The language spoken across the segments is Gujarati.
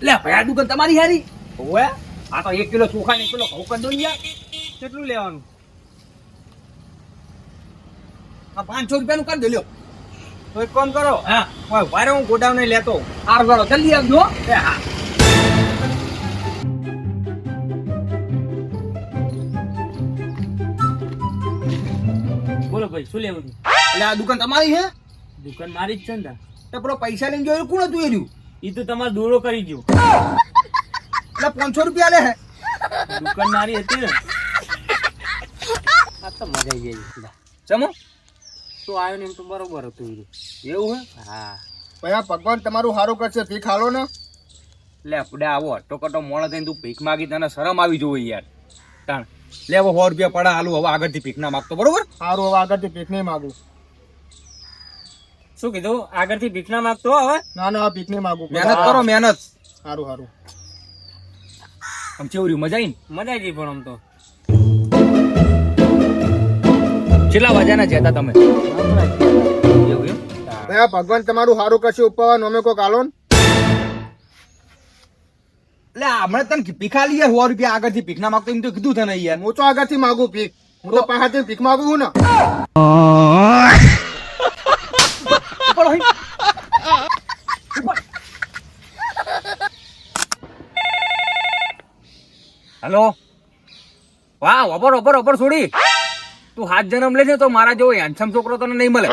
લે ભાઈ આ દુકાન તમારી હારી ઓવે આ તો 1 કિલો ચોખા ને 1 કિલો ઘઉં કરી દો યાર. કેટલું લેવાનું? આ 500 રૂપિયાનું કરી દો લ્યો. તો એક કામ કરો, હા ઓય વારે હું ગોડાઉન લેતો. હાર વાળો જલ્દી આવજો. એ હા બોલો ભાઈ, શું લેવું? એટલે આ દુકાન તમારી હે? દુકાન મારી જ છે ને. તો પેલો પૈસા લઈને જોયું કોણ હતું એર્યું? એ તો તમારે દોરો કરી ગયો. એટલે 500 રૂપિયા લે હે. દુકાન મારી હતી ને. આ તો મજા આવી ગઈ. ચમો તો આવ્યો ને એમ તો બરોબર હતું એ. એવું હે? હા. ભયા ભગવાન તમારું સારું કરશે, ભીખ હાલો ને. લે આપડે આવો ટોકટો મોણો થઈને તું ભીખ માગી તને શરમ આવી જોઈ યાર. તાણ લેવો 100 રૂપિયા પડા હાલું હવે આગળથી ભીખ ના માગતો બરોબર. સારું, હવે આગળથી ભીખ નહીં માગું. શું કીધું? આગળથી ભીખ ના માંગતો હવે? ના ના, ભીખ નહીં માગું. મહેનત કરો મહેનત. સારું સારું. આમ કેવું રહ્યું? મજા આવી ને? મજા આવી ગઈ પણ આમ તો. કેટલા વાગ્યાના જતા તમે? એવું એમ? ભયા ભગવાન તમારું સારું કરશે, ઉપરવાનું અમે કોક હાલો ને. એટલે હમણાં તને ભીખા લઈએ 100 રૂપિયા આગળથી ભીખ ના માગતો એમ તો કીધું તને યાર. હું તો આગળથી માગું ભીખ. હું તો પાછળથી ભીખ માગું છું ને. ઉપર હોય. ઉપર. હેલો વાહ ઓબર ઓબર ઓબર છોડી તું 7 જન્મ લેજે તો મારા જેવો હેન્ડસમ છોકરો તને નહીં મળે.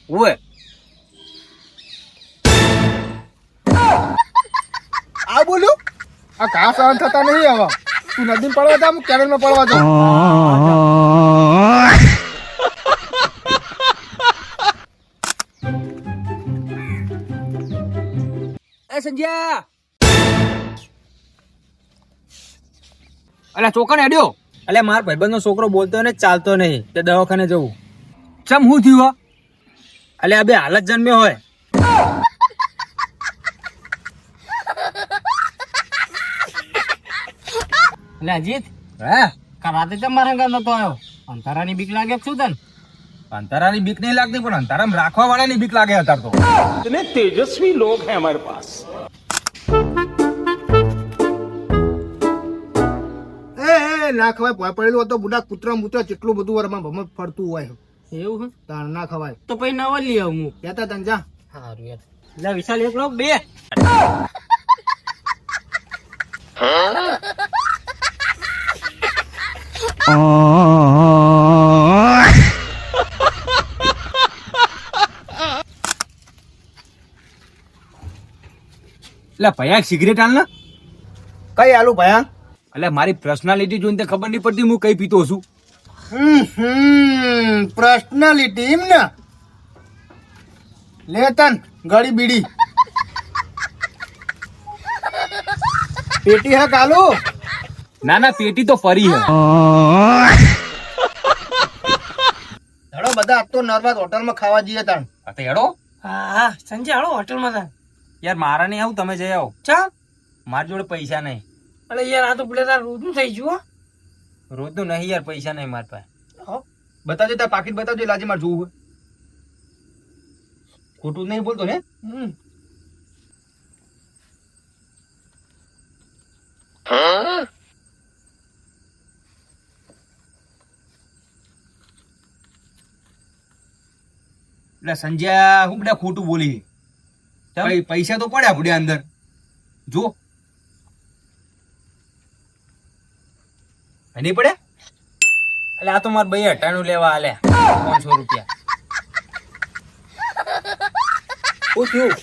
ઓવે આ બોલ્યું? આ ઘાસ સહન થતા નહીં હવે. તું નદીમાં પડવા જા, હું કેરળમાં પડવા જાઉં. એ સંજ્યા અલ્યા ચોકન હેડ્યો. એટલે મારા ભાઈબંધનો છોકરો બોલતો ને ચાલતો નહીં, તે દવાખાને જવું. ચમ હું થયું? એટલે આ બે હાલત જન્મ્યો હોય. એટલે અજીત, હે રાતે તમારા ઘર નતો આવ્યો? અંધારાની બીક લાગે શું તને? અંધારાની બીક નહીં લાગતી પણ અંધારામાં રાખવા વાળાની બીક લાગે અત્યારે તો. इतने तेजस्वी लोग हैं हमारे पास. એ ના ખવાય. ભોય પડેલું હતો બુડા કૂતરા મૂતરા જેટલું બધું વરમાં ભમર ફરતું હોય. એવું હે? તાણ ના ખવાય. તો પછી નવા લઈ આવું હું. કહેતા તને જા. સારું યાર. એટલે વિશાલ એક લોક બે. એટલે ભયા સિગરેટ હાલ ને. કઈ આલુ ભયા? એટલે મારી પર્સનાલિટી જોઈને તે ખબર નહીં પડતી હું કઈ પીતો છું. પર્સનાલિટી એમ ને. લે તન ગળી બીડી. પેટી હે કાલુ. ના ના પેટી તો ફરી હે. ધડો બધા આજ તો નર્મદ હોટલમાં ખાવા જઈએ તાણ. આ તો હેડો હા સંજય હાલો હોટલમાં તા. યાર મારા નહીં આવું તમે જઈ આવો. ચા મારી જોડે પૈસા નહીં. અરે યાર આ તો પેલા તાર રોજનું થઈ ગયું. રોજનું નહીં યાર પૈસા નહીં મારી પાસે. હો બતાવજો તાર પાકીટ બતાવજો લાજે મારે જોવું. ખોટું નહીં બોલતો ને. એટલે સંજ્યા હું બધા ખોટું બોલી. પૈસા તો પડ્યા પડ્યા અંદર જો નહીં પડ્યા. એટલે આ તો મારે ભાઈ 98 લેવા આલે 500 રૂપિયા. શું થયું?